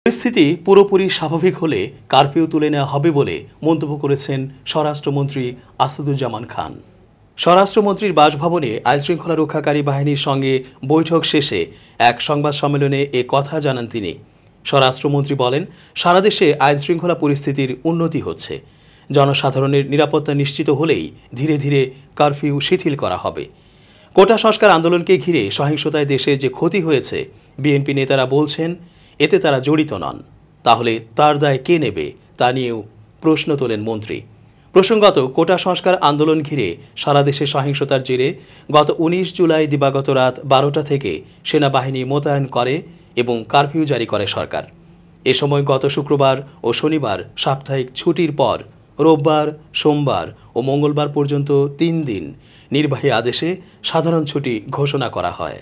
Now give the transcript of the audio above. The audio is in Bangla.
পরিস্থিতি পুরোপুরি স্বাভাবিক হলে কারফিউ তুলে নেওয়া হবে বলে মন্তব্য করেছেন স্বরাষ্ট্রমন্ত্রী আসাদুজ্জামান খান। স্বরাষ্ট্রমন্ত্রীর বাসভবনে আইনশৃঙ্খলা রক্ষাকারী বাহিনীর সঙ্গে বৈঠক শেষে এক সংবাদ সম্মেলনে এ কথা জানান তিনি। স্বরাষ্ট্রমন্ত্রী বলেন, সারা দেশে আইনশৃঙ্খলা পরিস্থিতির উন্নতি হচ্ছে। জনসাধারণের নিরাপত্তা নিশ্চিত হলেই ধীরে ধীরে কারফিউ শিথিল করা হবে। কোটা সংস্কার আন্দোলনকে ঘিরে সহিংসতায় দেশে যে ক্ষতি হয়েছে, বিএনপি নেতারা বলছেন এতে তারা জড়িত নন। তাহলে তার দায় কে নেবে তা নিয়েও প্রশ্ন তোলেন মন্ত্রী। প্রসঙ্গত, কোটা সংস্কার আন্দোলন ঘিরে সারা দেশে সহিংসতার জেরে গত 19 জুলাই দিবাগত রাত 12টা থেকে সেনাবাহিনী মোতায়েন করে এবং কারফিউ জারি করে সরকার। এ সময় গত শুক্রবার ও শনিবার সাপ্তাহিক ছুটির পর রোববার, সোমবার ও মঙ্গলবার পর্যন্ত 3 দিন নির্বাহী আদেশে সাধারণ ছুটি ঘোষণা করা হয়।